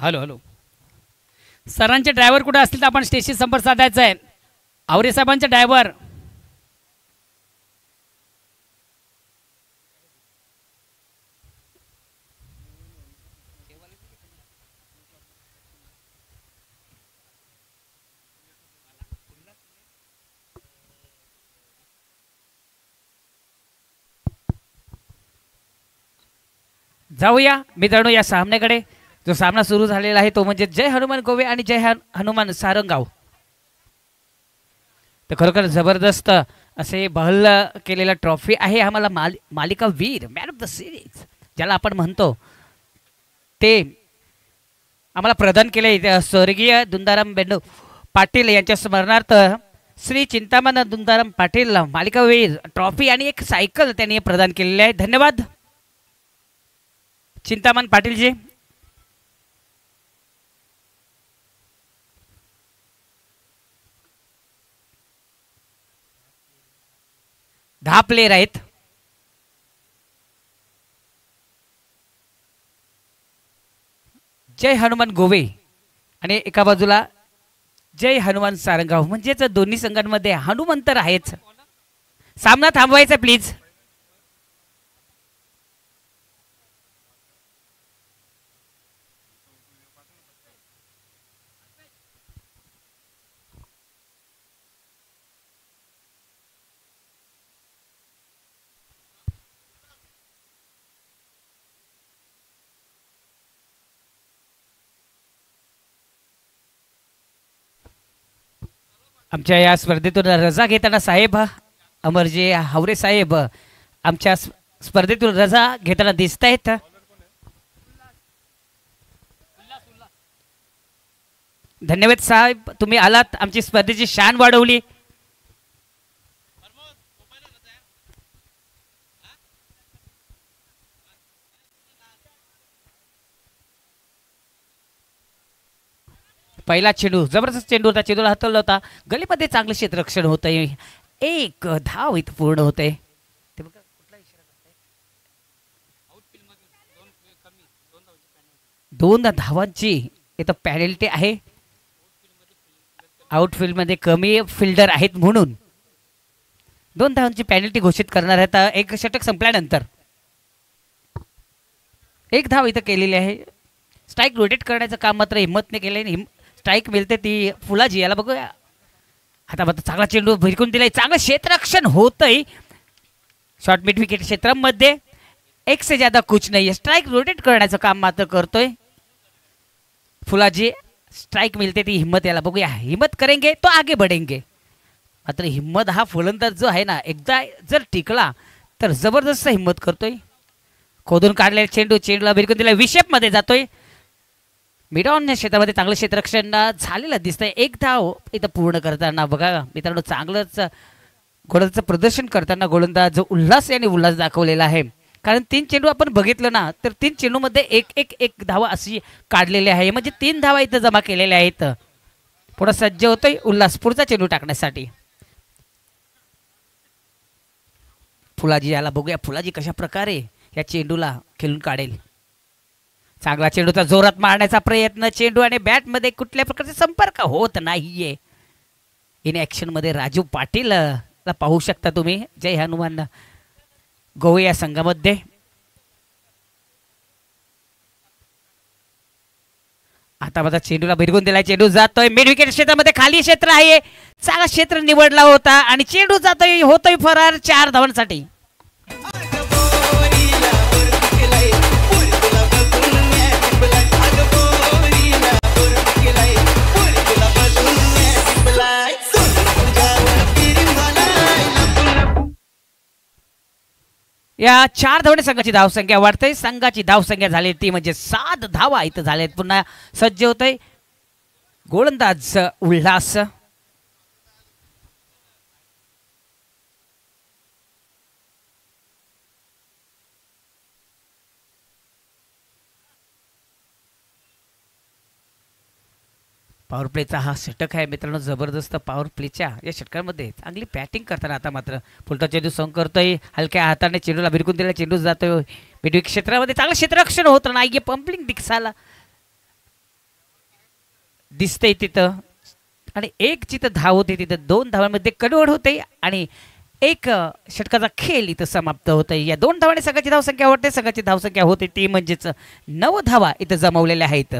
Hello hello. सरांचे driver कुठे असतील तर आपण स्टेशन संपर्क साधायचा आहे. आवरे साहेबांचे ड्रायव्हर. जाऊया मित्रांनो या सामन्याकडे. जो सामना सुरू झालेला आहे तो म्हणजे जय हनुमान गोवे आणि जय हनुमान सारंगाव. तर खरोखर जबरदस्त असे बहल केलेला ट्रॉफी आहे. आम्हाला मालिका वीर मॅन ऑफ द सिरीज ज्याला आपण म्हणतो ते आम्हाला प्रदान केले स्वर्गीय दुंदाराम बेंडू पाटील यांच्या स्मरणार्थ श्री चिंतामण दुंदाराम पाटील मालिका वीर ट्रॉफी आणि एक सायकल त्यांनी प्रदान केलेली आहे. धन्यवाद चिंतामण पाटील जी. दहा प्लेयर आहेत. जय हनुमान गोवे आणि एका बाजूला जय हनुमान सारंगाव म्हणजेच दोन्ही संघांमध्ये हनुमान तर आहेच. सामना थांबवायचा प्लीज. आमच्या या स्पर्धेतून रजा घेताना साहेब अमरजी हावरे साहेब आमच्या स्पर्धेतून रजा घेताना दिसत आहेत. धन्यवाद साहेब तुम्ही आलात आमची स्पर्धेची शान वाढवली. पहिला चेंडू जबरदस्त चेंडू होता. चेंडूला हातवला होता. गलीमध्ये चांगलं क्षेत्ररक्षण होतंय. एक धाव इथं पूर्ण होते. दोन धावांची इथं पॅनल्टी आहे. आउटफील्ड मध्ये कमी फिल्डर आहेत म्हणून 2 धावांची पॅनल्टी घोषित करणार आहेत. एक षटक संपल्यानंतर 1 धाव इथं केलेली आहे. स्ट्राईक रोटेट करण्याचं काम मात्र हिम्मतने केले. स्ट्राईक मिळते ती फुलाजी याला बघूया. आता मात्र चांगला चेंडू भिरकून दिलाय. चांगलं क्षेत्ररक्षण होतंय. शॉर्ट मिड विकेट क्षेत्रामध्ये एक से ज्यादा कुछ नाही. स्ट्राईक रोटेट करण्याचं काम मात्र करतोय फुलाजी. स्ट्राईक मिळते ती हिम्मत याला बघूया. हिम्मत करेंगे तो आगे बढ़ेंगे. मात्र हिम्मत हा फलंदाज जो आहे ना एकदा जर टिकला तर जबरदस्त हिम्मत करतोय. खोदून काढलेला चेंडू चेंडूला भिरकून दिला. विशेप मध्ये जातोय. मिड ऑन क्षेत्रामध्ये चांगलं क्षेत्ररक्षण झालेलं दिसतंय. 1 धाव इथं पूर्ण करताना बघा मित्रांनो चांगलंच गोलंदाजाचं प्रदर्शन करताना गोलंदाज उल्हास यांनी उल्हास दाखवलेला आहे. कारण 3 चेंडू आपण बघितलं ना तर 3 चेंडूमध्ये एक धावा अशी काढलेली आहे. म्हणजे 3 धावा इथं जमा केलेल्या आहेत. पुढे सज्ज होतोय उल्हास पुढचा चेंडू टाकण्यासाठी. फुलाजी याला बघूया. फुलाजी कशा प्रकारे या चेंडूला खेळून काढेल. चांगला चेंडूचा जोरात मारण्याचा प्रयत्न. चेंडू आणि बॅट मध्ये कुठल्या प्रकारचा संपर्क होत नाहीये. इन ऍक्शन मध्ये राजू पाटील पाहू शकता तुम्ही जय हनुमान गोवे या संघामध्ये. आता माझा चेंडूला भिरकून दिलाय. चेंडू जातोय मिड विकेट क्षेत्रामध्ये. खाली क्षेत्र आहे. चांगला क्षेत्र निवडला होता आणि चेंडू जातोय होतोय फरार 4 धावांसाठी. या 4 धावणे संघाची धावसंख्या वाढते. संघाची धावसंख्या झाली ती म्हणजे 7 धावा इथं झालेत. पुन्हा सज्ज होतोय गोलंदाज उल्हास. पॉवर प्लेचा हा षटक आहे मित्रांनो. जबरदस्त पॉवर प्लेच्या या षटकांमध्ये चांगली बॅटिंग करताना आता मात्र फुलटा चेंडू संग करतोय. हलक्या हाताने चेंडूला भिरकून दिला. चेंडू जातोय मिड विकेट क्षेत्रामध्ये. चांगलं क्षेत्ररक्षण होत नाहीये. पंपिंग दिक्साला दिसतंय तिथं आणि एक जिथं धाव होते तिथं 2 धावांमध्ये कन्वर्ट होते आणि एक षटकाचा खेळ इथं समाप्त होत आहे. या 2 धावांनी संघाची धावसंख्या वाढते. संघाची धावसंख्या होते ती म्हणजेच 9 धावा इथं जमवलेल्या आहेत.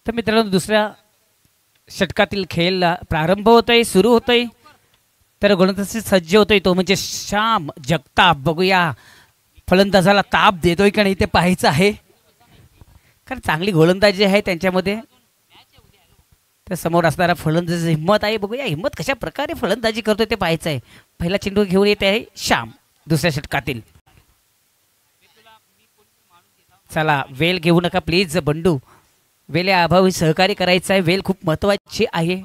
तर मित्रांनो दुसऱ्या षटकातील खेळ प्रारंभ होतोय सुरू होतोय. तर गोलंदाजी सज्ज होतोय तो म्हणजे श्याम जगताप. बघूया फलंदाजाला ताप देतोय का नाही ते पाहायचं आहे. कारण चांगली गोलंदाजी आहे त्यांच्यामध्ये. तर समोर असणारा फलंदाजी हिम्मत आहे. बघूया हिम्मत कशा प्रकारे फलंदाजी करतोय ते पाहायचं आहे. पहिला चेंडू घेऊन येते आहे श्याम दुसऱ्या षटकातील. चला वेल घेऊ नका प्लीज बंडू. वेल या अभावी सहकार्य करायचं आहे. वेल खूप महत्वाची आहे.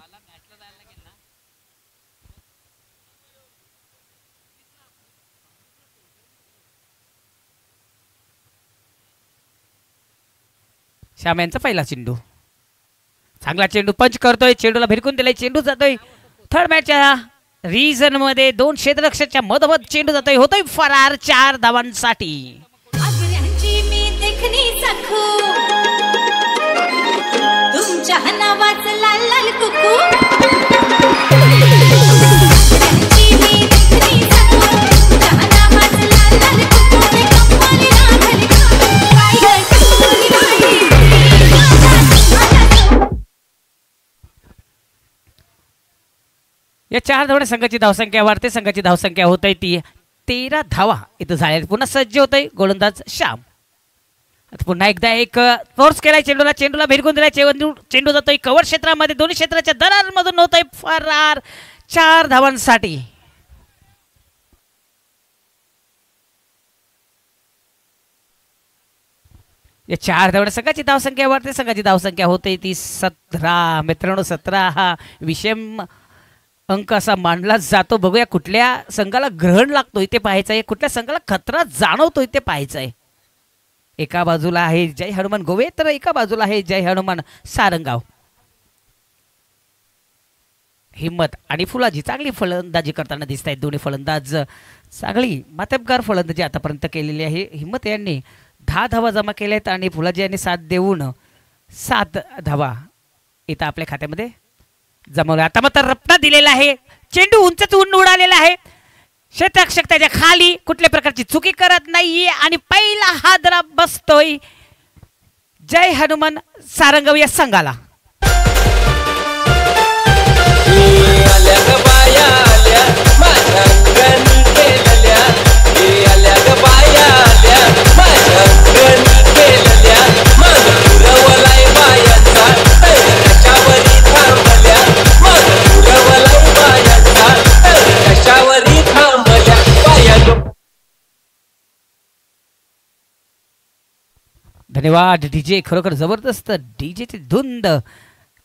श्याम यांचा पहिला चेंडू. चांगला चेंडू पंच करतोय. चेंडूला भिरकून दिलाय. चेंडू जातोय थर्ड मॅचच्या रीजन मध्ये 2 क्षेत्ररक्षकांच्या मधोमध चेंडू जातोय. होतोय फरार 4 धावांसाठी. तुमच्या नावाचं लाल लाल कुकू या 4 धावांनी संघाची धावसंख्या वाढते. संघाची धावसंख्या होत आहे ती 13 धावा इथं झाल्या. पुन्हा सज्ज होत आहे गोलंदाज श्याम. आता पुन्हा एकदा एक फोर्स केलाय चेंडूला. चेंडूला भिरकून दिलाय. चेंडू जातोय कव्हर क्षेत्रामध्ये. दोन्ही क्षेत्राच्या दरारमधून होत आहे फरार 4 धावांसाठी. या 4 धावांनी संघाची धावसंख्या वाढते. संघाची धावसंख्या होते ती 17. मित्रांनो 17 हा विषम अंक असा मानला जातो. बघूया कुठल्या संघाला ग्रहण लागतोय ते पाहायचं आहे. कुठल्या संघाला खतरा जाणवतोय ते पाहायचं आहे. एका बाजूला आहे जय हनुमान गोवे तर एका बाजूला आहे जय हनुमान सारंगाव. हिम्मत आणि फुलाजी चांगली फलंदाजी करताना दिसत आहेत. दोन्ही फलंदाज चांगली मातबगार फलंदाजी आतापर्यंत केलेली आहे. हिम्मत यांनी 10 धावा जमा केल्या आहेत आणि फुलाजी यांनी 7 देऊन 7 धावा इथं आपल्या खात्यामध्ये जमवल्या. आता मात्र रपटा दिलेला आहे. चेंडू उंचच उडालेला आहे. क्षेत्ररक्षक त्याच्या खाली कुठल्या प्रकारची चुकी करत नाहीये आणि पहिला हादरा बसतोय जय हनुमान सारंगाव या संघाला. धन्यवाद डीजे. खरोखर जबरदस्त डीजेची धुंद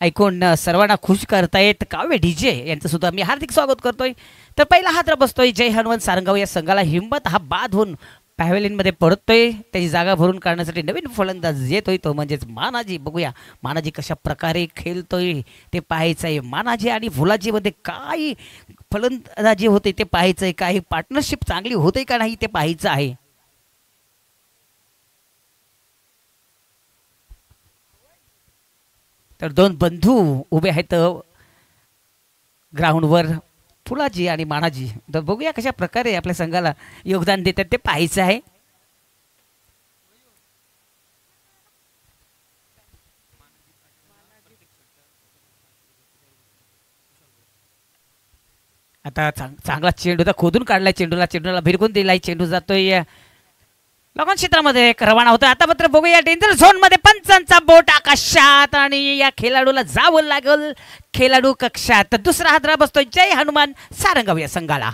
ऐकून सर्वांना खुश करतायत काव्य डीजे यांचं सुद्धा मी हार्दिक स्वागत करतोय. तर पहिला हादरा बसतोय जय हनुमान सारंगाव या संघाला. हिम्मत हा बाद होऊन पॅव्हेलियनमध्ये पडतोय. त्याची जागा भरून काढण्यासाठी नवीन फलंदाज येतोय तो म्हणजेच मानाजी. बघूया मानाजी कशा प्रकारे खेळतोय ते पाहायचं आहे. मानाजी आणि फुलाजीमध्ये काय फलंदाजी होते ते पाहायचं आहे. काही पार्टनरशिप चांगली होते का नाही ते पाहायचं आहे. तर 2 बंधू उभे आहेत ग्राउंडवर फुलाजी आणि मानाजी. तर बघूया कशा प्रकारे आपल्या संघाला योगदान देतात ते पाहायचं आहे. आता चांगला चेंडू खोदून काढलाय. चेंडूला भिरकून दिलाय. चेंडू जातोय लगोन क्षेत्रामध्ये रवाना होतोय. आता मात्र बघूया डेंजर झोन मध्ये पंचांचा बोट आकाशात आणि या खेळाडूला जावं लागल खेळाडू कक्षात. दुसरा हादरा बसतोय जय हनुमान सारंगाव या संघाला.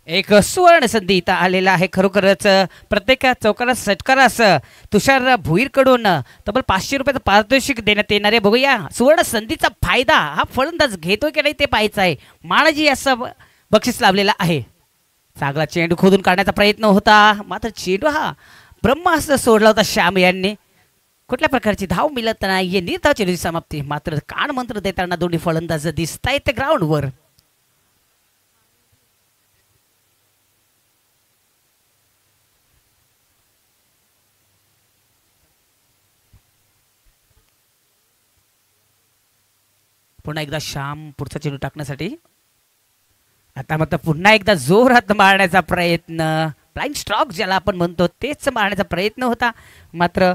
एक सुवर्ण संधी इथं आलेला आहे. खरोखरच प्रत्येक चौकारास षटकारास तुषार भुईरकडून तब्बल 500 रुपयाचं पारितोषिक देण्यात येणार आहे. बघूया सुवर्ण संधीचा फायदा हा फलंदाज घेतोय की नाही ते पाहायचं आहे. मानाजी असं बक्षीस लावलेला आहे. चांगला चेंडू खोदून काढण्याचा प्रयत्न होता, मात्र चेंडू हा ब्रह्मास्त्र सोडला होता श्याम यांनी. कुठल्या प्रकारची धाव मिळत नाही, निर्धाव चेंडूची समाप्ती. मात्र कान मंत्र देताना दोन्ही फलंदाज दिसत आहेत ग्राउंडवर. पुन्हा एकदा श्याम पुढचा चेंडू टाकण्यासाठी. आता मात्र पुन्हा एकदा जोरात मारण्याचा प्रयत्न, फ्लाइंग स्ट्रोक ज्याला आपण म्हणतो तेच मारण्याचा प्रयत्न होता. मात्र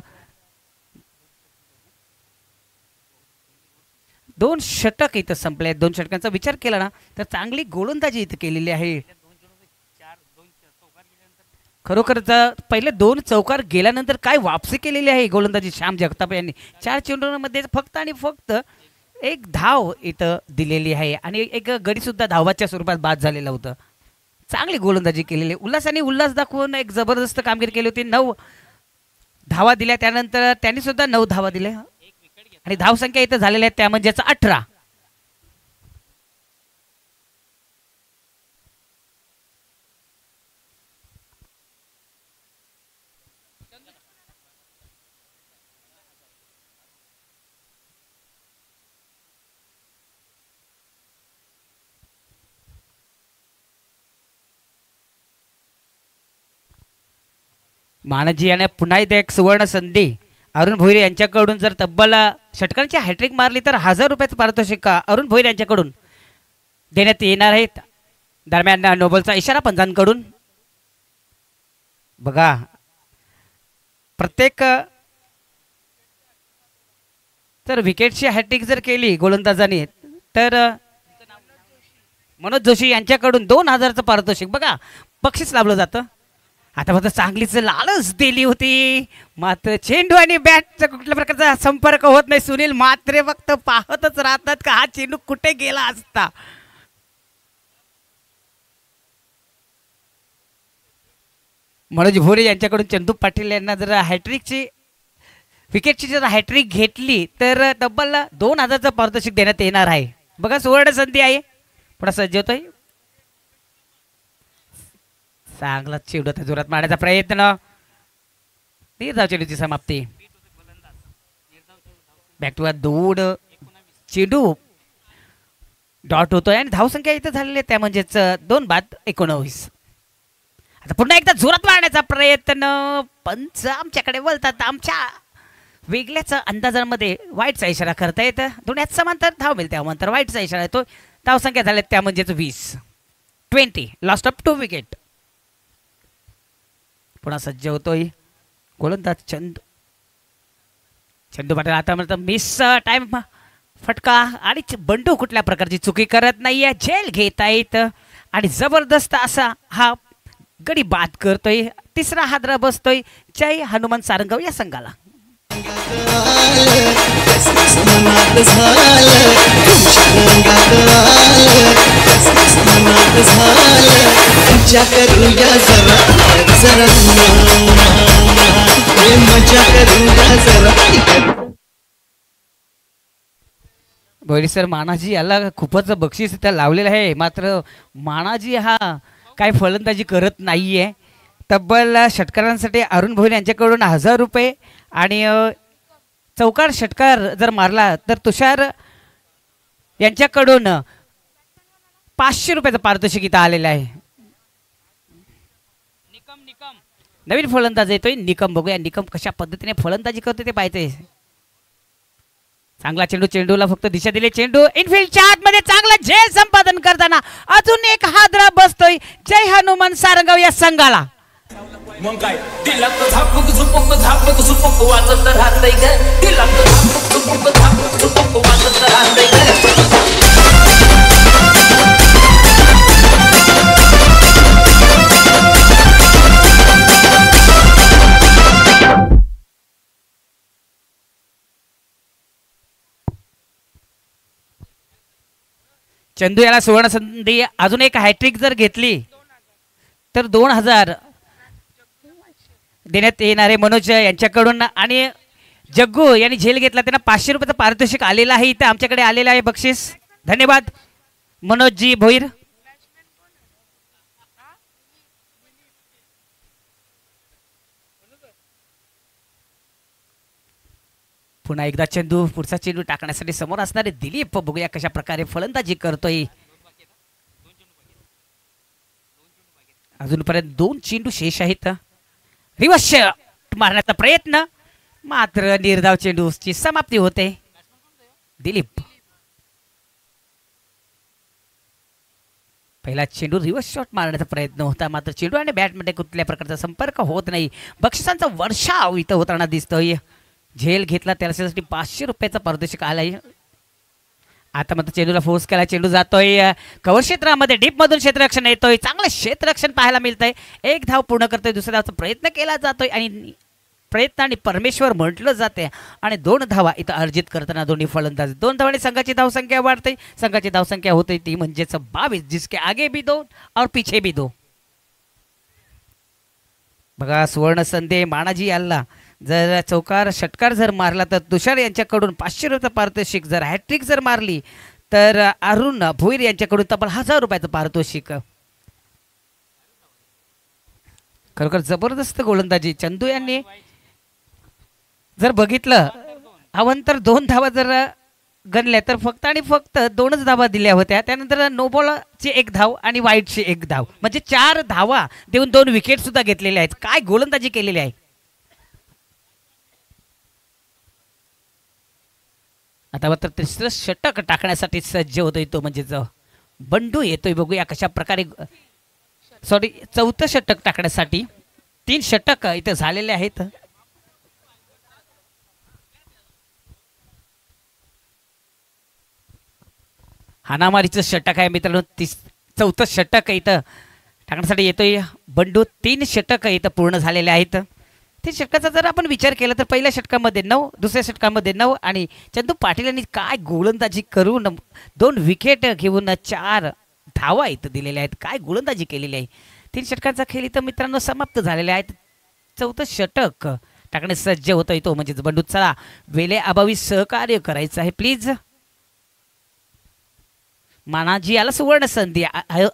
2 षटक इथं संपले. 2 षटकांचा विचार केला ना तर चांगली गोलंदाजी इथं केलेली आहे. खरोखरच पहिले 2 चौकार गेल्यानंतर काय वापसी केलेली आहे गोलंदाजी श्याम जगताप यांनी. 4 चेंडूंमध्ये फक्त आणि फक्त 1 धाव इथं दिलेली आहे आणि एक गडी सुद्धा धावाच्या स्वरूपात बाद झालेलं होतं. चांगली गोलंदाजी केलेली. उल्हासाने उल्हास दाखवून एक जबरदस्त कामगिरी केली होती. 9 धावा दिल्या, त्यानंतर त्यांनी सुद्धा 9 धावा दिल्या आणि धावसंख्या इथं झालेल्या आहेत त्या म्हणजेच 18. मानाजी याने पुन्हा एकदा एक सुवर्ण संधी. अरुण भोईर यांच्याकडून जर तब्बल षटकांची हॅट्रिक मारली तर 1000 रुपयाचं पारितोषिक अरुण भोईर यांच्याकडून देण्यात येणार आहेत. दरम्यान नोबलचा इशारा पंचांकडून. बघा प्रत्येक तर विकेटची हॅट्रिक जर केली गोलंदाजाने तर मनोज जोशी यांच्याकडून 2000चं पारितोषिक बघा बक्षीस लाभलं जातं. आता मात्र चांगलीच लालच दिली होती, मात्र चेंडू आणि बॅटचा कुठल्या प्रकारचा संपर्क होत नाही. सुनील मात्र फक्त पाहतच राहतात का हा चेंडू कुठे गेला असता. मनोज भोरे यांच्याकडून चंदू पाटील यांना जर हॅट्रिकची विकेटची जर हॅट्रिक घेतली तर तब्बल 2000चं पारितोषिक देण्यात येणार आहे. बघा सुवर्ण संधी आहे. पुढे सज्ज होतोय. चांगला चेंडू जोरात मारण्याचा प्रयत्न, निर्धाव चेंडूची समाप्ती. बॅक टू दूड चेंडू डॉट होतोय आणि धावसंख्या इथं झालेली आहे त्या म्हणजेच 2/19. आता पुन्हा एकदा जोरात मारण्याचा प्रयत्न. पंच आमच्याकडे बोलतात आमच्या वेगळ्याच अंदाजांमध्ये वाईटचा इशारा करता येतं. दोन्हीत समांतर धाव मिळते त्यानंतर वाईटचा इशारा येतो. धावसंख्या झाल्या त्या म्हणजेच 20 लास्ट अप 2 विकेट. पुन्हा सज्ज होतोय गोलंदाज चंदू पाटील. आता म्हणतात मिस टाइम फटका आणि बंडू कुठल्या प्रकारची चुकी करत नाहीये. झेल घेत आहेत आणि जबरदस्त असा हा गडी बाद करतोय. 3रा हादरा बसतोय जय हनुमान सारंगाव या संघाला. भोईर सर मानाजी याला खूपच बक्षीस त्या लावलेलं आहे. मात्र मानाजी हा काय फलंदाजी करत नाहीये. तब्बल षटकारांसाठी अरुण भोईर यांच्याकडून 1000 रुपये आणि चौकार षटकार जर मारला तर तुषार यांच्याकडून 500 रुपयाचं पारितोषिक इथं आलेलं आहे. नवीन फलंदाज येतोय निकम. बघूया निकम कशा पद्धतीने फलंदाजी करतो ते पाहिजे. चांगला चेंडू, चेंडूला फक्त दिशा दिली. चेंडू इनफिल्डच्या आतमध्ये चांगला झेल संपादन करताना अजून एक हादरा बसतोय जय हनुमान सारंगाव या संघाला. मग काय तिला तर झापूक झुपूक वाजत राहतंय ग तिला तर झापूक झुपूक वाजत राहतंय ग चंदू याला सुवर्ण संधी अजून एक हॅट्रिक जर घेतली तर 2000 देण्यात येणारे मनोज यांच्याकडून आणि जग्गू यांनी झेल घेतला त्यांना 500 रुपयाचं पारितोषिक आलेलं आहे इथं आमच्याकडे आलेलं आहे बक्षीस धन्यवाद मनोजजी भोईर पुन्हा एकदा चेंडू पुढचा चेंडू टाकण्यासाठी समोर असणारे दिलीप बघूया कशा प्रकारे फलंदाजी करतोय अजूनपर्यंत 2 चेंडू शेष आहेत रिवर्स शॉट मारण्याचा प्रयत्न मात्र निर्धाव चेंडूची समाप्ती होते दिलीप पहिला चेंडू रिवर्स शॉट मारण्याचा प्रयत्न होता मात्र चेंडू आणि बॅटमध्ये कुठल्या प्रकारचा संपर्क होत नाही बक्षिसांचा वर्षाव इथं होताना दिसतोय झेल घेतला त्यासाठी 500 रुपयाचा पारितोषिक आलाय आता मात्र चेंडूला फोर्स केला चेंडू जातोय कव्हर क्षेत्रामध्ये डीप मधून क्षेत्ररक्षण येतोय चांगलं क्षेत्ररक्षण पाहायला मिळतंय एक धाव पूर्ण करतोय दुसऱ्या धावचा प्रयत्न केला जातोय आणि प्रयत्न आणि परमेश्वर म्हटलं जाते आणि 2 धावा इथं अर्जित करताना दोन्ही फलंदाज 2 धावांनी संघाची धावसंख्या वाढते संघाची धावसंख्या होते ती म्हणजेच 22 जिसके आगे भी 2 और पीछे भी 2 बघा सुवर्ण संधी मानाजी याला जर चौकार षटकार जर मारला तर तुषार यांच्याकडून 500 रुपयाचं पारितोषिक जर हॅट्रिक जर मारली तर अरुण भोईर यांच्याकडून तब्बल 1000 रुपयाचं पारितोषिक खरोखर जबरदस्त गोलंदाजी चंदू यांनी जर बघितलं अवंतर 2 धावा जर गणल्या तर फक्त आणि फक्त 2च धावा दिल्या होत्या त्यानंतर नो बॉलची 1 धाव आणि वाईटची 1 धाव म्हणजे 4 धावा देऊन 2 विकेट सुद्धा घेतलेल्या आहेत काय गोलंदाजी केलेली आहे आता मात्र तिसरं षटक टाकण्यासाठी सज्ज होतोय तो म्हणजे बंडू येतोय बघूया कशा प्रकारे सॉरी 4थं षटक टाकण्यासाठी 3 षटक इथे झालेले आहेत हानामारीचं षटक आहे मित्रांनो 4थं षटक इथं टाकण्यासाठी येतोय बंडू 3 षटक इथं पूर्ण झालेले आहेत ते षटकाचा जर आपण विचार केला तर पहिल्या षटकामध्ये 9 दुसऱ्या षटकामध्ये 9 आणि चंदू पाटील यांनी काय गोलंदाजी करून 2 विकेट घेऊन 4 धावा इथं दिलेल्या आहेत काय गोलंदाजी केलेली आहे 3 षटकाचा खेळ इथं मित्रांनो समाप्त झालेला आहे 4थं षटक टाकणे सज्ज होतोय तो म्हणजे बंडू चला वेळे अभावी सहकार्य करायचं आहे प्लीज मानाजी याला सुवर्ण संधी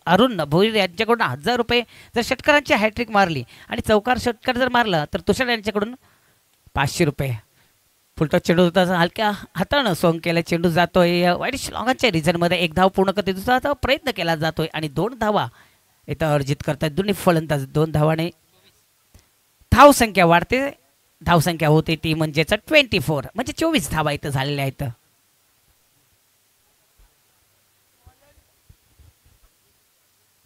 अरुण भोईर यांच्याकडून 1000 रुपये जर षटकारांची हॅट्रिक मारली आणि चौकार षटकार जर मारला तर तुषार यांच्याकडून 500 रुपये फुलटॉस चेंडू होता हलक्या हातानं सॉंग केला चेंडू जातोय वाईट श्लॉगांच्या रिझनमध्ये 1 धाव पूर्ण करते दुसरा प्रयत्न केला जातोय आणि 2 धावा इथं अर्जित करतात दोन्ही फलंदाज 2 धावाने धावसंख्या वाढते धावसंख्या होते ती म्हणजेच 24 म्हणजे 24 धावा इथं झालेल्या आहेत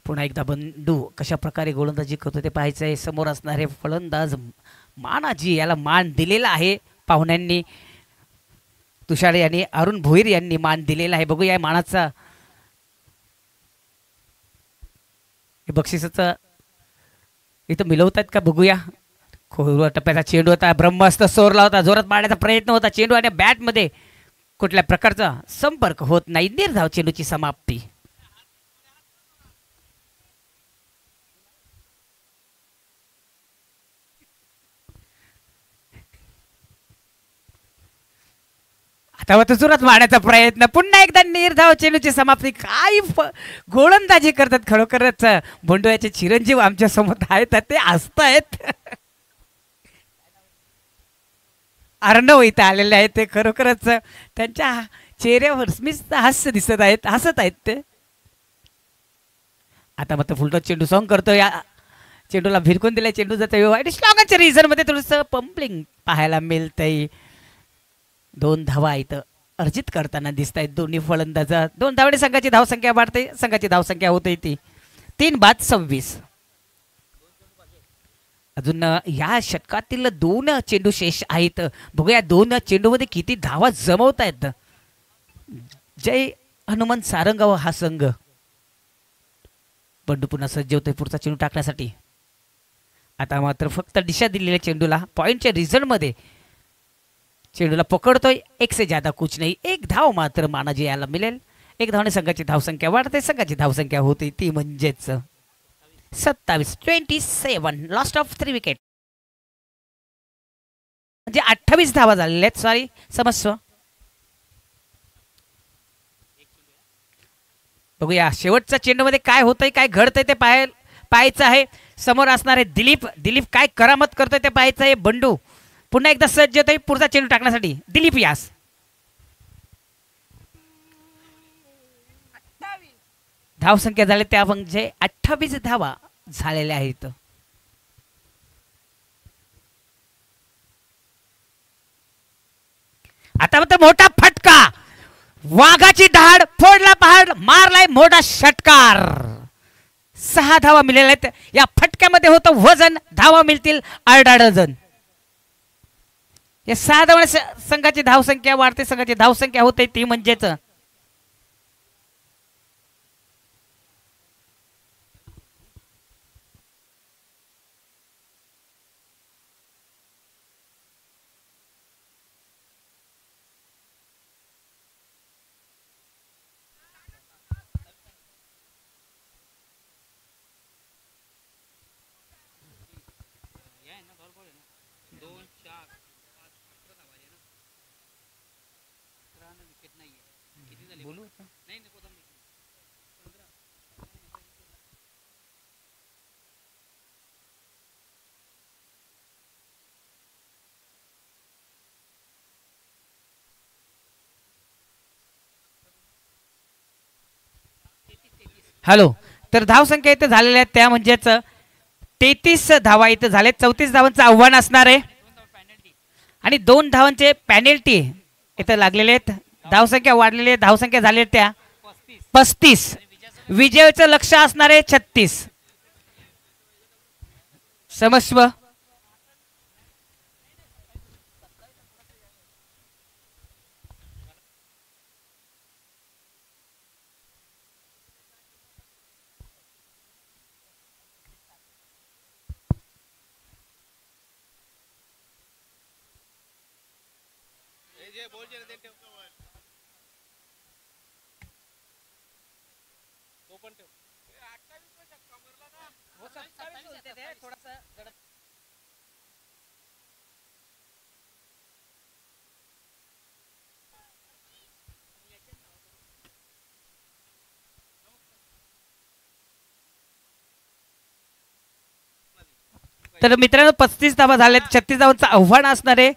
पुन्हा एकदा बंडू कशा प्रकारे गोलंदाजी करतो ते पाहायचं आहे समोर असणारे फलंदाज मानाजी याला मान दिलेला आहे पाहुण्यांनी तुषार यांनी अरुण भोईर यांनी मान दिलेला आहे बघूया मानाचा बक्षिसाचं इथं मिळवतात का बघूया खोलवर टप्प्याचा चेंडू होता ब्रह्मास्त्र सोरला होता जोरात मारण्याचा प्रयत्न होता चेंडू आणि बॅटमध्ये कुठल्या प्रकारचा संपर्क होत नाही निर्धाव चेंडूची समाप्ती आता मात्र जोरात मारण्याचा प्रयत्न पुन्हा एकदा निर्धाव चेंडूची समाप्ती काय गोलंदाजी करतात खरोखरच बंडू चिरंजीव आमच्या समोर आहेत ते हसतायत अर्णव इथं आलेले आहेत ते खरोखरच त्यांच्या चेहऱ्यावर स्मित हास्य दिसत आहेत हसत आहेत ते आता मात्र फुलटॉस चेंडू सॉंग करतोय चेंडूला भिरकून दिलाय चेंडू जातोय वाईट श्लॉगांच्या रिझन मध्ये थोडंसं पंपलिंग पाहायला मिळतंय 2 धावा इथं अर्जित करताना दिसत आहेत दोन्ही फलंदाज 2 धावांनी संघाची धावसंख्या वाढते संघाची धावसंख्या होते ती 3 बाद 26 अजून या षटकातील 2 चेंडू शेष आहेत. बघूया 2 चेंडूमध्ये किती धावा जमवत आहेत. जय हनुमान सारंगाव हा संघ. बंडू पुन्हा सज्ज होतोय पुढचा चेंडू टाकण्यासाठी. आता मात्र फक्त दिशा दिलेल्या चेंडूला पॉईंटच्या रिझल्टमध्ये चेंडूला पकडतोय. 1 से ज्यादा कुछ नाही. 1 धाव मात्र मानाजी याला मिळेल. 1 धावने संघाची धावसंख्या वाढते. संघाची धावसंख्या होते ती म्हणजेच 27 लॉस्ट ऑफ 3 विकेट. म्हणजे 28 धावा झालेल्या आहेत. सॉरी समस्व. बघूया शेवटच्या चेंडूमध्ये काय होतंय काय घडतंय ते पाहायचं आहे. समोर असणारे दिलीप काय करामत करतोय ते पाहायचं आहे. बंडू पुन्हा एकदा सज्ज होतोय पुढचा चेंडू टाकण्यासाठी. दिलीप यास धावसंख्या झाली त्या म्हणजे 28 धावा झालेल्या आहेत. आता मात्र मोठा फटका. वाघाची धाड फोडला पहाड मारलाय मोठा षटकार. 6 धावा मिळाल्या आहेत. या फटक्यामध्ये होतं वजन. धावा मिळतील अर्धा या 6 धावा संघाची धावसंख्या वाढते. संघाची धावसंख्या होते ती म्हणजेच हॅलो. तर धावसंख्या इथे झालेल्या आहेत त्या म्हणजेच 33 धावा इथे झाले. 34 धावांचं आव्हान असणार आहे आणि 2 धावांचे पॅनल्टी इथे लागलेले आहेत. धावसंख्या वाढलेली आहे. धावसंख्या झाली त्या 35. विजयाचं लक्ष असणार आहे 36. समस्व. तर मित्रांनो 35 धावा झाल्यात. 36 धावांचं आव्हान असणार आहे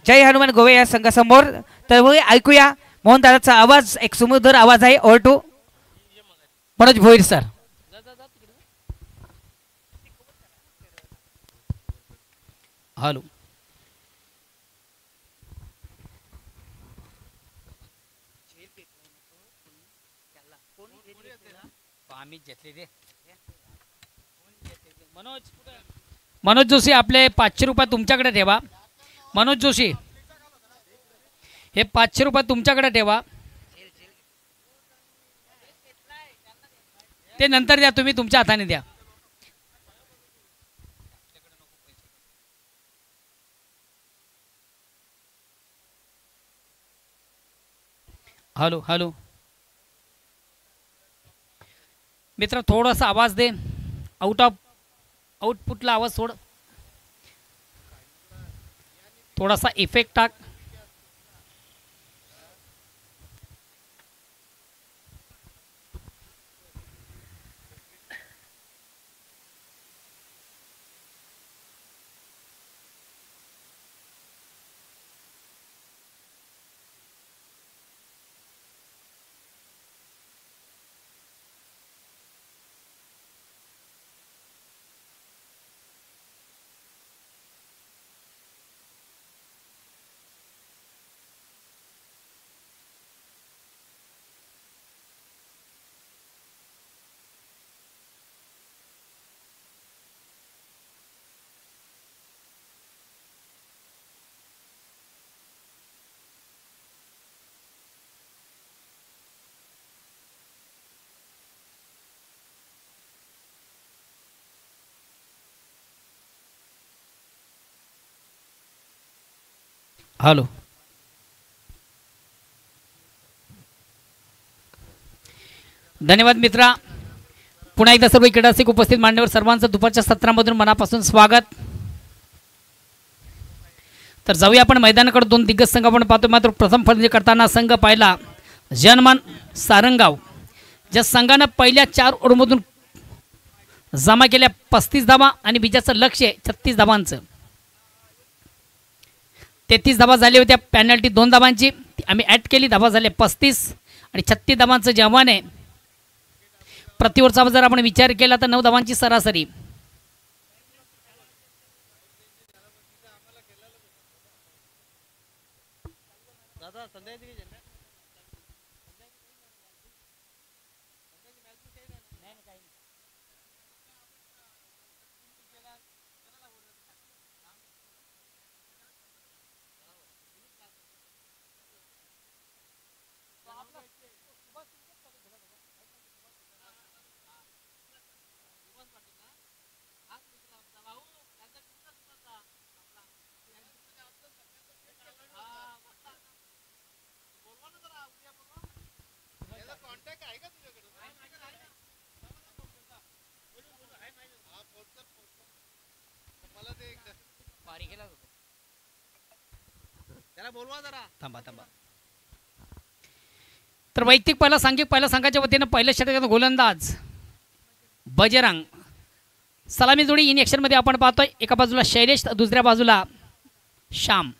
जय हनुमान गोवे या संघासमोर. तर ऐकूया मोहन दादाचा आवाज. एक सुमधुर आवाज आहे. Over to Manoj Bhoir sir. Hello. Manoj Joshi आपले 500 रुपये तुमच्याकडे ठेवा. मनोज जोशी हे 500 रुपये तुमच्याकडे ठेवा. ते नंतर द्या. तुम्ही तुमच्या हाताने द्या. Hello hello. मित्र थोडासा आवाज दे. आउटपुटला आवाज सोड. थोडासा इफेक्ट टाक. हॅलो. धन्यवाद मित्रा. पुन्हा एकदा सर्व क्रीडासिक उपस्थित मान्यवर सर्वांचं दुपारच्या सत्रामधून मनापासून स्वागत. तर जाऊया आपण मैदानाकडे. दोन दिग्गज संघ आपण पाहतो. मात्र प्रथम फलंदाजी करताना संघ पाहिला जनमान सारंगाव, ज्या संघानं पहिल्या 4 ओव्हरमधून जमा केल्या 35 धावा आणि विजयाचं लक्ष 36 धावांचं. 33 धावा झाल्या होत्या. पॅनल्टी 2 धावांची आम्ही ॲड केली. धावा झाल्या 35 आणि 36 धावांचं जेवण आहे. प्रतिओव्हरचा जर आपण विचार केला तर 9 धावांची सरासरी. तर वैयक्तिक पहिला संघाच्या वतीनं पहिल्या षटकात गोलंदाज बजरंग. सलामी जोडी इन ॲक्शनमध्ये आपण पाहतोय. एका बाजूला शैलेश तर दुसऱ्या बाजूला श्याम.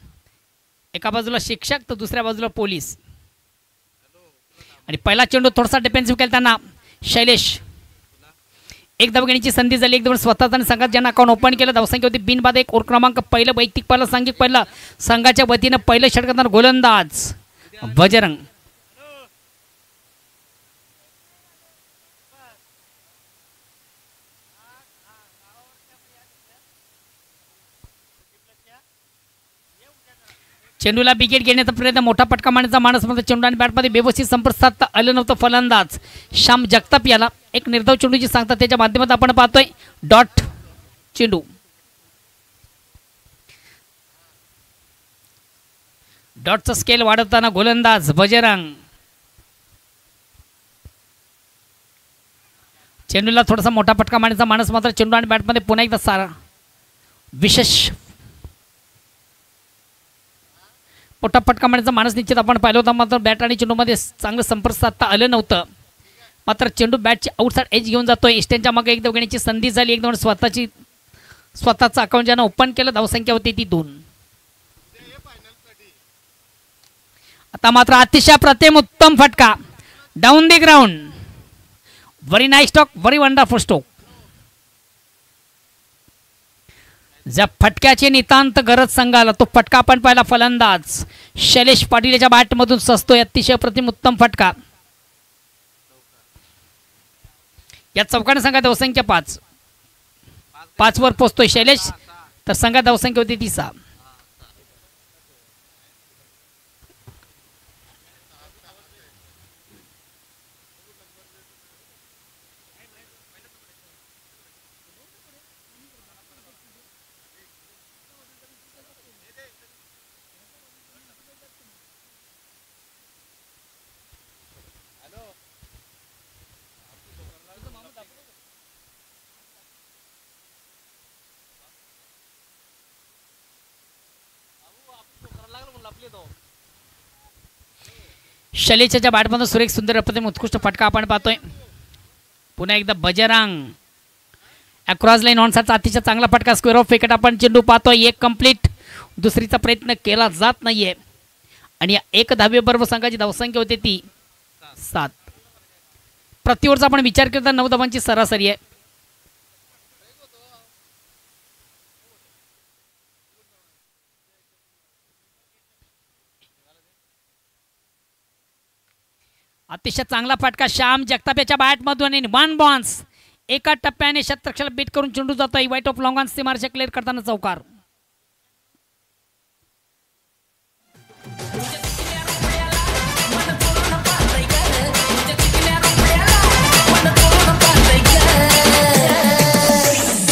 एका बाजूला शिक्षक तर दुसऱ्या बाजूला पोलीस. आणि पहिला चेंडू थोडासा डिफेन्सिव्ह खेळताना शैलेश एक धाव घेण्याची संधी झाली. एक धाव स्वतःच आणि संघात ज्यांना अकाउंट ओपन केलं. धावसंख्या होती बिनबाद 1. ओव्हर क्रमांक पहिलं वैयक्तिक पहिला सांघिक पहिला संघाच्या वतीनं पहिल्या षटकात गोलंदाज बजरंग. चेंडूला विकेट घेण्याचा प्रयत्न. मोठा फटका मारण्याचा मानस मध्ये चेंडू आणि बॅटमध्ये व्यवस्थित संपर्क साधता आलं नव्हतं. फलंदाज श्याम जगताप याला एक निर्धाव चेंडूची सांगतात. त्याच्या माध्यमातून आपण पाहतोय डॉट चेंडू. डॉटचा स्केल वाढवताना गोलंदाज बजरंग. चेंडूला थोडासा मोठा फटका मारण्याचा मानस मात्र चेंडू आणि बॅटमध्ये पुन्हा एकदा सारा विशेष मोठा फटका मारण्याचा मानस निश्चित आपण पाहिलं होता. मात्र बॅट आणि चेंडूमध्ये चांगलं संपर्क साधता आलं नव्हतं. मात्र चेंडू बॅटची आउटसाइड एज घेऊन जातोय. इस्टनच्या मागे एक धाव घेण्याची संधी झाली. एक धाव स्वतःचं अकाउंट ज्यानं ओपन केलं. धावसंख्या होती ती 2. आता मात्र अतिशय प्रतिम उत्तम फटका down the ground. Very nice stock. Very wonderful stock. ज्या फटक्याची नितांत गरज संघाला तो फटका आपण पाहिला. फलंदाज शैलेश पाटील याच्या बॅटमधून सजतोय. अतिशय प्रतिम उत्तम फटका. या चौकाने संघात धावसंख्या 5 वर पोहोचतोय शैलेश. तर संघात धावसंख्या होती 6. शैलेशच्या बॅटमधून सुरेख सुंदर अप्रतिम उत्कृष्ट फटका आपण पाहतोय. पुन्हा एकदा बजरंग अक्रॉस लाईन ऑन साचा अतिशय चांगला फटका. स्क्वेअर ऑफ विकेट आपण चेंडू पाहतोय. एक कंप्लीट. दुसरीचा प्रयत्न केला जात नाहीये. आणि एक धावेबरोबर संघाची धावसंख्या होती ती 7. प्रतिओव्हरचा आपण विचार केला तर 9 धावांची सरासरी आहे. अतिशय चांगला फटका श्याम जगताप याच्या बॅटमधून. 1 बॉन्स. एका टप्प्याने शतरक्षाला बीट करून चेंडू जातोय. वाईट ऑफ लॉंग ऑन सीमारेषा क्लिअर करताना चौकार.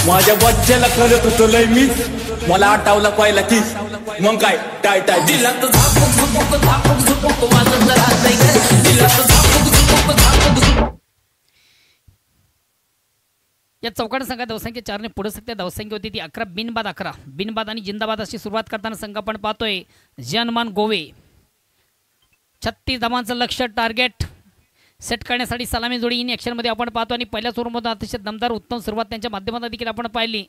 माझ्या बच्च्याला करत होतो लय मीच. मला आठवलं पहिला किस. मग काय टाय टाय दिलात झापूक झुपूक वाजत राहतंय ग दिलात झापूक झुपूक या चौकाट संघात धावसंख्या 4 ने पुढे सध्या धावसंख्या होती ती 11 बिनबाद 11 बिनबाद आणि जिंदाबाद अशी सुरुवात करताना संघ आपण पाहतोय जनमान गोवे 36 धावांचं लक्ष टार्गेट सेट करण्यासाठी सलामी जोडी इन ॲक्शनमध्ये आपण पाहतो आणि पहिल्याच ओव्हरमधून अतिशय दमदार उत्तम सुरुवात त्यांच्या माध्यमातून देखील आपण पाहिली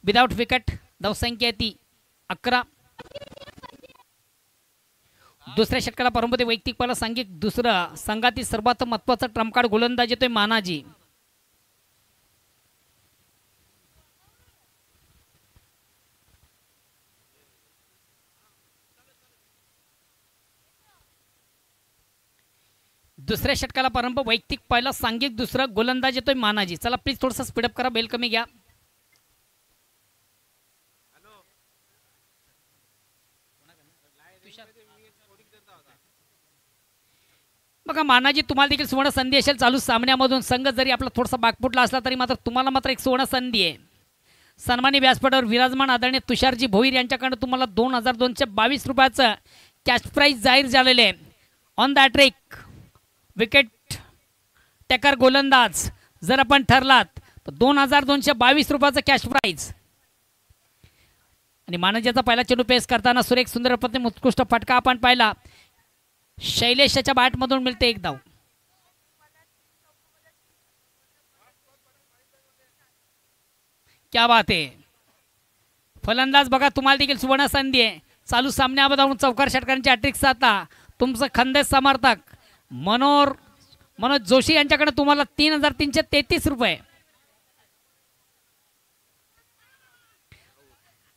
विदाउट विकेट धावसंख्या ती 11 दुसऱ्या षटकाला परंपरे वैयक्तिक पहिला सांघिक दुसरा संघातील सर्वात महत्त्वाचा ट्रम्प गोलंदाज येतोय मानाजी दुसऱ्या षटकाला प्रारंभ वैयक्तिक पहिला सांघिक दुसरा गोलंदाज येतोय मानाजी चला प्लीज थोडंसं स्पीडअप करा बेल कमी घ्या बघा मानाजी तुम्हाला देखील सुवर्ण संधी असेल चालू सामन्यामधून संघ जरी आपला थोडासा बागपुटला असला तरी मात्र तुम्हाला मात्र एक सुवर्ण संधी आहे सन्मानी व्यासपीठावर विराजमान आदरणीय तुषारजी भोईर यांच्याकडे तुम्हाला 2222 रुपयाचं कॅश प्राईज जाहीर झालेले आहे on the track wicket taker गोलंदाज जर आपण ठरलात तर 2222 रुपयाचं कॅश प्राईज आणि मानाजीचा पहिला चेंडू पेस करताना सुरेख सुंदर प्रतिम उत्कृष्ट फटका आपण पाहिला शैलेशच्या बॅटमधून मिळते एक धाव क्या बात आहे फलंदाज बघा तुम्हाला देखील सुवर्ण संधी आहे चालू सामन्यामध्ये चौकार षटकांची हॅट्रिक साधता तुमचं खंदेश समर्थक मनोज जोशी यांच्याकडे तुम्हाला 3333 रुपये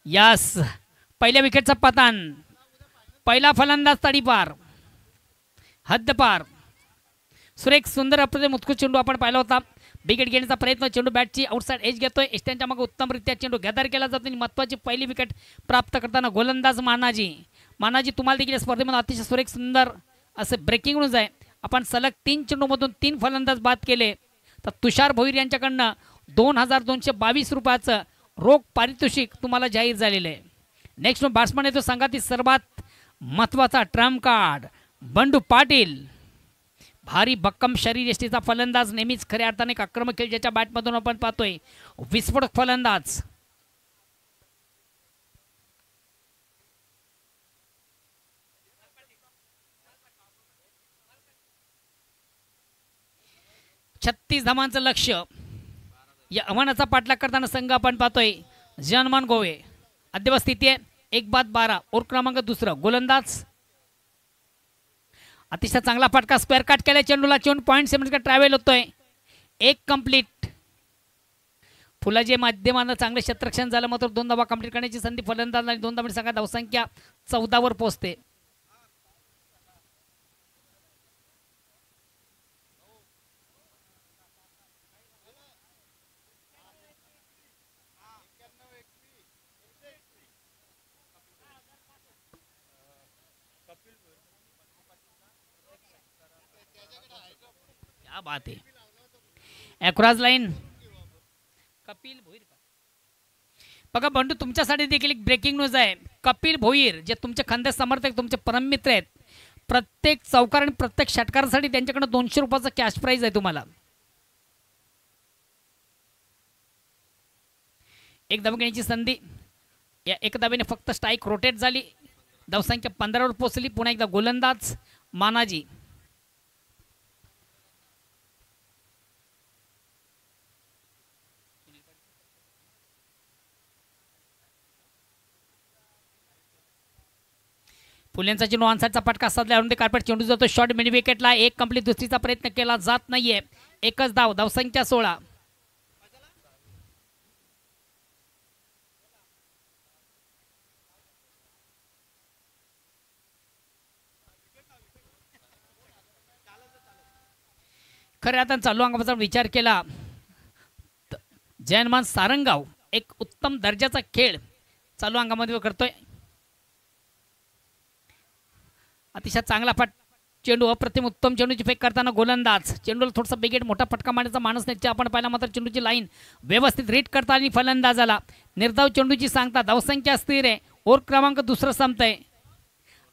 यस पहिल्या विकेटचा पतन पहिला फलंदाज तडीपार हद्दपार सुरेख सुंदर अप्रतिम उत्कृष्ट चेंडू आपण पाहिला होता विकेट घेण्याचा प्रयत्न चेंडू बॅटची आउटसाइड एज घेतोय एस्ट्यांच्या मागे उत्तमरित्या चेंडू घेदार केला जातो आणि महत्त्वाची पहिली विकेट प्राप्त करताना गोलंदाज मानाजी तुम्हाला देखील स्पर्धेमध्ये अतिशय सुरेख सुंदर असे ब्रेकिंग न्यूज आहे आपण सलग 3 चेंडूमधून 3 फलंदाज बाद केले तर तुषार भोईर यांच्याकडनं 2222 रुपयाचं रोख पारितोषिक तुम्हाला जाहीर झालेलं आहे नेक्स्ट बॅट्समन येतो संघातील सर्वात महत्त्वाचा ट्रम्प कार्ड बंडू पाटील भारी भक्कम शरीर यष्टीचा फलंदाज नेहमीच खऱ्या अर्थाने एक आक्रमक खेळ ज्याच्या बॅटमधून आपण पाहतोय विस्फोटक फलंदाज छत्तीस धावांचं लक्ष या आव्हानाचा पाठलाग करताना संघ आपण पाहतोय जनमान गोवे अद्याप स्थिती आहे 1-12 ओव्हर क्रमांक दुसरा गोलंदाज अतिशय चांगला फटका स्क्वेअर कट केला चेंडूला 4.7 ट्रॅव्हल होतोय एक कंप्लीट फुलाचे माध्यमानं चांगले क्षेत्ररक्षण झालं मात्र 2 धावा कंप्लीट करण्याची संधी फलंदाज आणि 2 धावांची संख्या धावसंख्या 14 वर पोहोचते क्या बात है ॲक्रॉस लाईन कपिल भोईर बघा बंडू तुमच्यासाठी देखील एक ब्रेकिंग न्यूज आहे कपिल भोईर जे तुमचे खानदेश समर्थक तुमचे परममित्र आहेत प्रत्येक चौकार आणि प्रत्येक षटकारासाठी त्यांच्याकडे 200 रुपयाचा कॅश प्राईज आहे तुम्हाला एक धाव घेण्याची संधी या एक धावेने फक्त स्ट्राईक रोटेट झाली धावसंख्या 15 वर पोहोचली पुन्हा एकदा गोलंदाज मानाजी फुलेंचा चेंडू ऑनसाइडचा फटका साधला अरुण कार्पेट चेंडू जातो शॉर्ट मिड विकेटला एक कंप्लीट दुसरीचा प्रयत्न केला जात नाहीये एकच धाव धावसंख्या 16 खऱ्या आता चालू अंगाचा विचार केला जयनमान सारंगाव एक उत्तम दर्जाचा खेळ चालू अंगामध्ये करतोय अतिशय चांगला चेंडू अप्रतिम उत्तम चेंडूची फेक करताना गोलंदाज चेंडूला थोडासा बिगेट मोठा फटका मारण्याचा माणूस नाही आपण पाहिला मात्र चेंडूची लाईन व्यवस्थित रीड करता आणि फलंदाजाला निर्धाव चेंडूची सांगता धावसंख्या स्थिर आहे ओव्हर क्रमांक दुसरं संपतंय.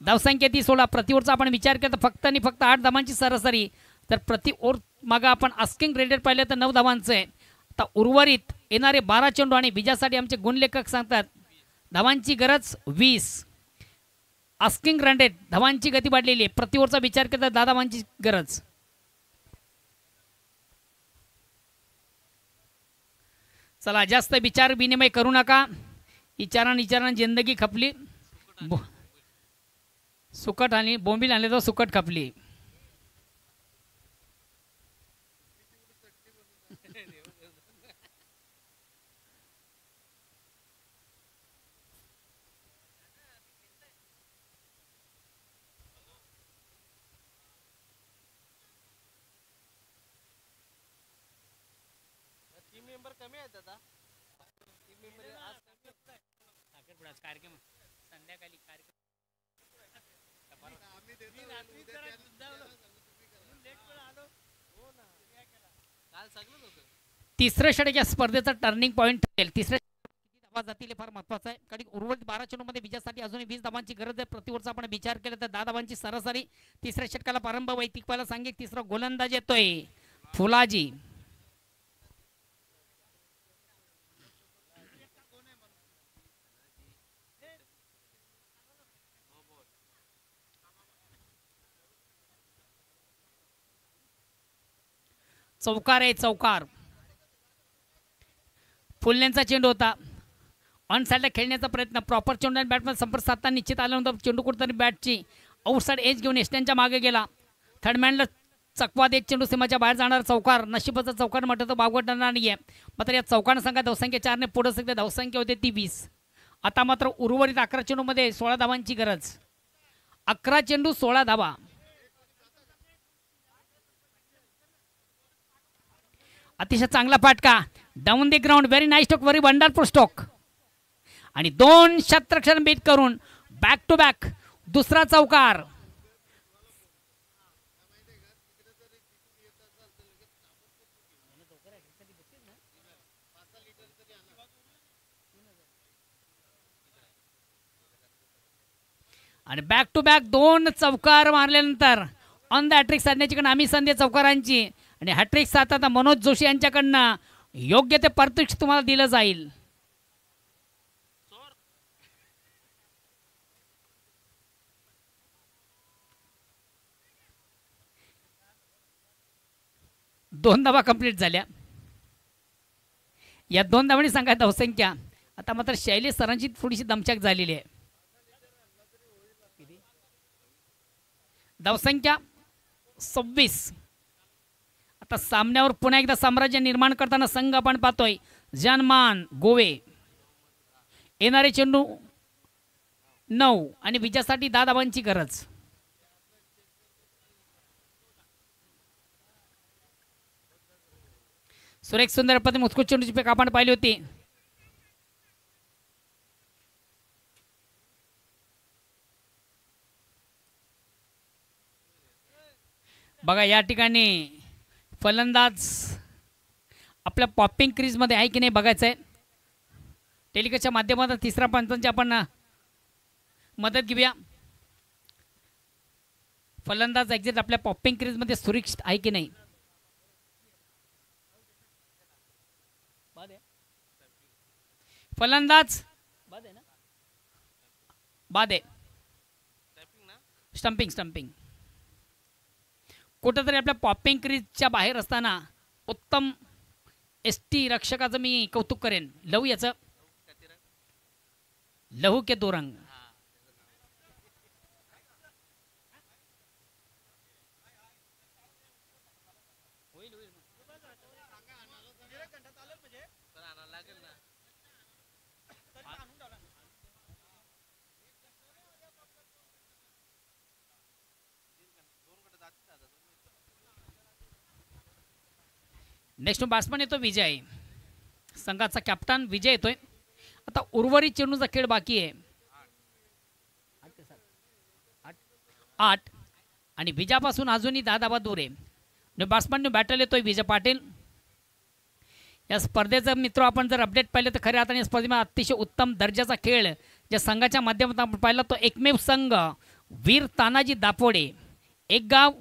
धावसंख्या ती 16. प्रति ओव्हरचा आपण विचार केला तर फक्त आणि फक्त 8 धावांची सरासरी. तर प्रति ओव्हर मागं आपण आस्किंग रेटेड पाहिलं तर 9 धावांचं आहे. आता उर्वरित येणारे 12 चेंडू आणि विजयासाठी आमचे गुणलेखक सांगतात धावांची गरज 20. आस्किंग रन रेट धावांची गती वाढलेली आहे. प्रति ओव्हरचा विचार केला तर 10 धावांची गरज. चला जास्त विचार विनिमय करू नका. विचारांनी जिंदगी खपली. सुकट आणि बोंबील आणले तर सुकट खपली. तिसरं षटक या स्पर्धेचा टर्निंग पॉईंट ठरेल. तिसऱ्या धावा जातील हे फार महत्वाचं आहे कारण उर्वरित 12 चेंडूमध्ये विजयासाठी अजूनही 20 धावांची गरज आहे. प्रति ओव्हरचा आपण विचार केला तर 10 धावांची सरासरी. तिसऱ्या षटकाला प्रारंभ वैदिक पाहायला सांगे. तिसरा गोलंदाज येतोय फुलाजी. चौकार आहे चौकार. फुलण्यांचा चेंडू होता. ऑन साईडला खेळण्याचा प्रयत्न. प्रॉपर चेंडू आणि बॅटमध्ये संपर्क साधता निश्चित आल्यानंतर चेंडू कुठेतरी बॅटची आउटसाईड एज घेऊन एस्टनच्या मागे गेला. थर्डमॅनला चकवा देत चेंडू सीमाच्या बाहेर जाणार. चौकार नशिबाचा चौकार म्हटलं तर बावगडणार नाही आहे. मात्र या चौकानं संघात धावसंख्या 4 ने पुढे सध्या धावसंख्या होते ती 20. आता मात्र उर्वरित 11 चेंडूमध्ये 16 धावांची गरज. 11 चेंडू 16 धावा. अतिशय चांगला फाटका. Down the ground. Very nice stroke. Very wonderful stroke. आणि 2 शतरक्षण बीट करून बॅक टू बॅक दुसरा चौकार. आणि बॅक टू बॅक 2 चौकार मारल्यानंतर ऑन द हॅट्रिक साधण्याची आम्ही संधी चौकारांची. आणि हॅट्रिक साधता मनोज जोशी यांच्याकडनं योग्य ते पारितोषिक तुम्हाला दिलं जाईल. दोन धावा कंप्लीट झाल्या. या 2 धावांनी सांगा धावसंख्या. आता मात्र शैलेश सरांची थोडीशी दमछाक झालेली आहे. धावसंख्या 26. आता सामन्यावर पुन्हा एकदा साम्राज्य निर्माण करताना संघ आपण पाहतोय जानमान गोवे. येणारे चेंडू 9 आणि विजयासाठी 10 धावांची गरज. सुरेख सुंदर पद्धतीने उत्कृष्ट चेंडूची फेक आपण पाहिली होती. बघा या ठिकाणी फलंदाज आपल्या पॉपिंग क्रीजमध्ये आहे की नाही बघायचं आहे. टेलिकाच्या माध्यमातून तिसरा पंचांची आपण मदत घेऊया. फलंदाज एक्झॅक्ट आपल्या पॉपिंग क्रीजमध्ये सुरक्षित आहे की नाही. फलंदाज बाद आहे. स्टंपिंग कुठंतरी आपल्या पॉपिंग क्रीजच्या बाहेर असताना उत्तम एसटी रक्षकाचं मी कौतुक करेन. लहू याचं लहू के 2 रंग. नेक्स्ट बॅट्समन येतो विजय. संघाचा कॅप्टन विजय येतोय. आता उर्वरित चेंडूचा खेळ बाकी आहे. 8 आणि विजयापासून अजूनही 10 धावा दूर आहे. बॅट्समन बॅटल येतोय विजय पाटील. या स्पर्धेचं मित्र आपण जर अपडेट पाहिलं तर खऱ्या अर्थाने स्पर्धेमध्ये अतिशय उत्तम दर्जाचा खेळ ज्या संघाच्या माध्यमातून आपण पाहिला तो एकमेव संघ वीर तानाजी दापोडे, एक गाव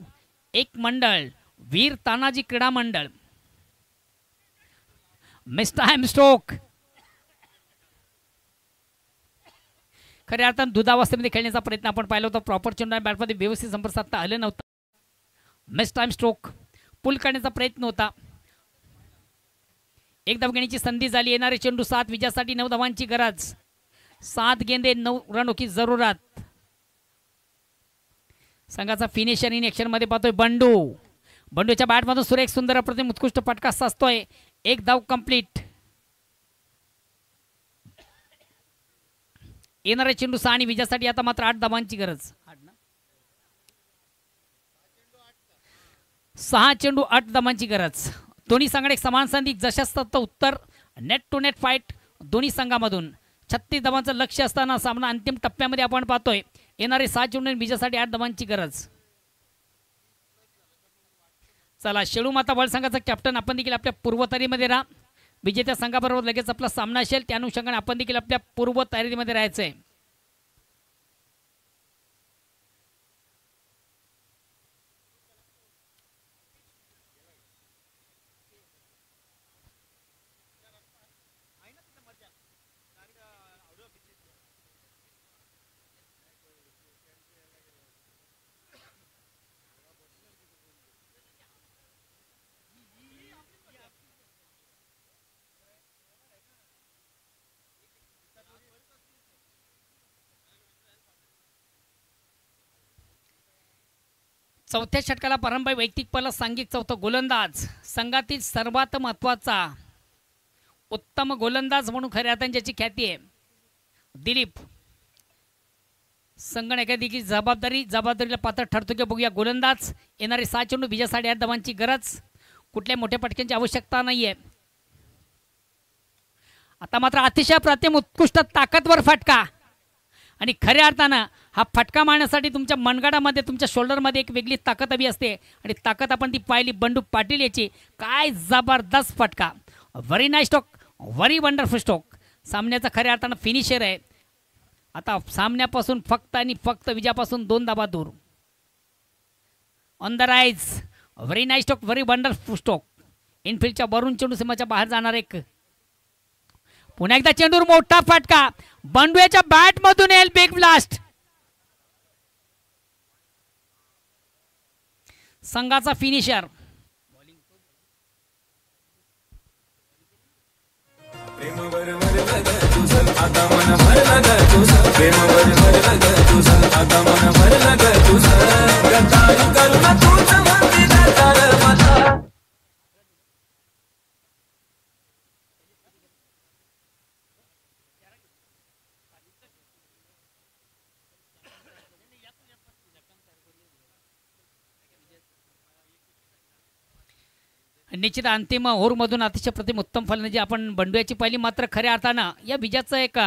एक मंडळ, वीर तानाजी क्रीडा मंडळ. मिस्टर हॅमस्टोक खऱ्या अर्थानं दुधावस्थेमध्ये खेळण्याचा प्रयत्न आपण पाहिला होता. प्रॉपर चेंडू बॅटमध्ये व्यवस्थित संपर्क साधता आलं नव्हतं. मिस टाइम स्ट्रोक पुल करण्याचा प्रयत्न होता. एक धाव घेण्याची संधी झाली. येणारे चेंडू 7 विजयासाठी 9 धावांची गरज. 7 गेंदे 9 रनों की जरूरत. संघाचा फिनिशर इन ऍक्शन मध्ये पाहतोय बंडू. बंडूच्या बॅटमधून सुरेख सुंदर अप्रतिम उत्कृष्ट फटका साचतोय. एक धाव कंप्लीट. येणारे चेंडू 6 आणि विजयासाठी आता मात्र 8 धावांची गरज. 6 चेंडू 8 धावांची गरज. दोन्ही संघात एक समान संधी जशास उत्तर नेट टू नेट फाईट दोन्ही संघामधून. 36 धावांचं लक्ष असताना सामना अंतिम टप्प्यामध्ये आपण पाहतोय. येणारे 6 चेंडू विजयासाठी 8 धावांची गरज. चला शेळू माता बळ संघाचा कॅप्टन आपण देखील आपल्या पूर्वतयारीमध्ये राहा. विजेत्या संघाबरोबर लगेच आपला सामना असेल त्या अनुषंगाने आपण देखील आपल्या पूर्व तयारीमध्ये राहायचंय. चौथ्या षटकाला प्रारंभ. वैयक्तिक पल सांघिक चौथा गोलंदाज संघातील सर्वात महत्त्वाचा उत्तम गोलंदाज म्हणून खऱ्या अर्थाने ज्याची ख्याती आहे दिलीप. संघ देखील जबाबदारीला पात्र ठरतो की बघूया. गोलंदाज येणारे 7 चेंडू विजयासाठी 8 धावांची गरज. कुठल्या मोठ्या पटक्यांची आवश्यकता नाहीये. आता मात्र अतिशय अप्रतिम उत्कृष्ट ताकदवर फटका आणि खऱ्या अर्थानं हा फटका मारण्यासाठी तुमच्या मनगडामध्ये तुमच्या शोल्डरमध्ये एक वेगळी ताकद हवी असते आणि ताकद आपण ती पाहिली बंडू पाटील याची. काय जबरदस्त फटका. Very nice stroke, very wonderful stroke. सामन्याचा खऱ्या अर्थानं फिनिशर आहे. आता सामन्यापासून फक्त आणि फक्त विजयापासून 2 धावा दूर. On the rise. Very nice stroke, very wonderful stroke. इनफिल्डच्या वरून चेंडू सीमाच्या बाहेर जाणार एक. पुन्हा एकदा चेंडूवर मोठा फटका. बंडूच्या बॅट मधून येईल बिग ब्लास्ट. संघाचा फिनिशर. निश्चित अंतिम ओव्हरमधून अतिशय प्रतिम उत्तम फलंदाजी आपण बंडूची पाहिली. मात्र खऱ्या अर्थानं या विजयाचं एक